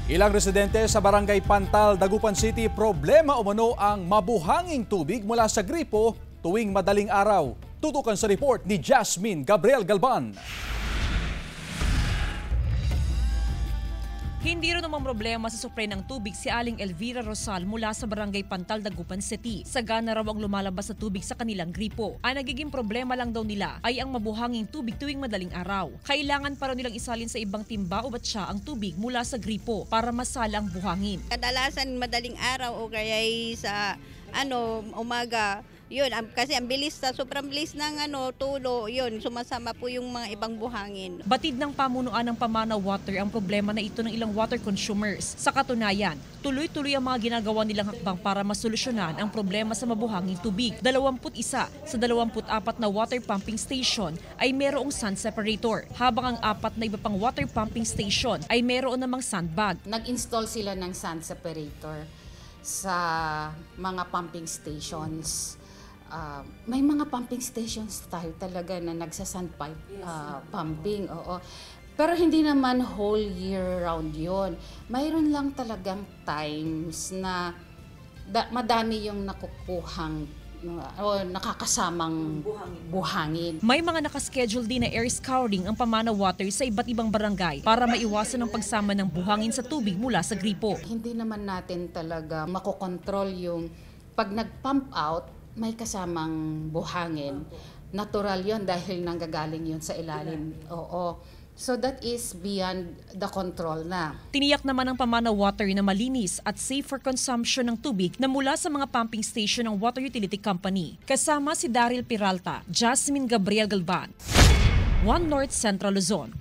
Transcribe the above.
Ilang residente sa Barangay Pantal, Dagupan City, problema umano ang mabuhanging tubig mula sa gripo tuwing madaling araw. Tutukan sa report ni Jasmine Gabriel Galban. Hindi rin naman problema sa supply ng tubig si Aling Elvira Rosal mula sa Barangay Pantal, Dagupan City. Sagana raw ang lumalabas sa tubig sa kanilang gripo. Ang nagiging problema lang daw nila ay ang mabuhanging tubig tuwing madaling araw. Kailangan pa raw nilang isalin sa ibang timba o batsa ang tubig mula sa gripo para masala ang buhangin. Kadalasan madaling araw o kaya sa umaga, yun, kasi ang bilis, sobrang bilis ng tulo, yun, sumasama po yung mga ibang buhangin. Batid ng pamunuan ng Pamana Water ang problema na ito ng ilang water consumers. Sa katunayan, tuloy-tuloy ang mga ginagawa nilang hakbang para masolusyonan ang problema sa mabuhanging tubig. 21 sa 24 na water pumping station ay mayroong sand separator, habang ang 4 na iba pang water pumping station ay mayroon namang sandbag. Nag-install sila ng sand separator sa mga pumping stations. May mga pumping stations tayo talaga na nagsa-sand pipe pumping, oo. Pero hindi naman whole year round yon. Mayroon lang talagang times na madami yung nakukuhang o nakakasamang buhangin. May mga nakaschedule din na air scouring ang Pamana Water sa iba't ibang barangay para maiwasan ang pagsama ng buhangin sa tubig mula sa gripo. Hindi naman natin talaga makokontrol yung pag nag-pump out, may kasamang buhangin. Natural yon dahil nanggagaling yon sa ilalim. Oo. So that is beyond the control na. Tiniyak naman ng Pamana Water na malinis at safe for consumption ng tubig na mula sa mga pumping station ng Water Utility Company. Kasama si Daryl Peralta, Jasmine Gabriel Galban, One North Central Luzon.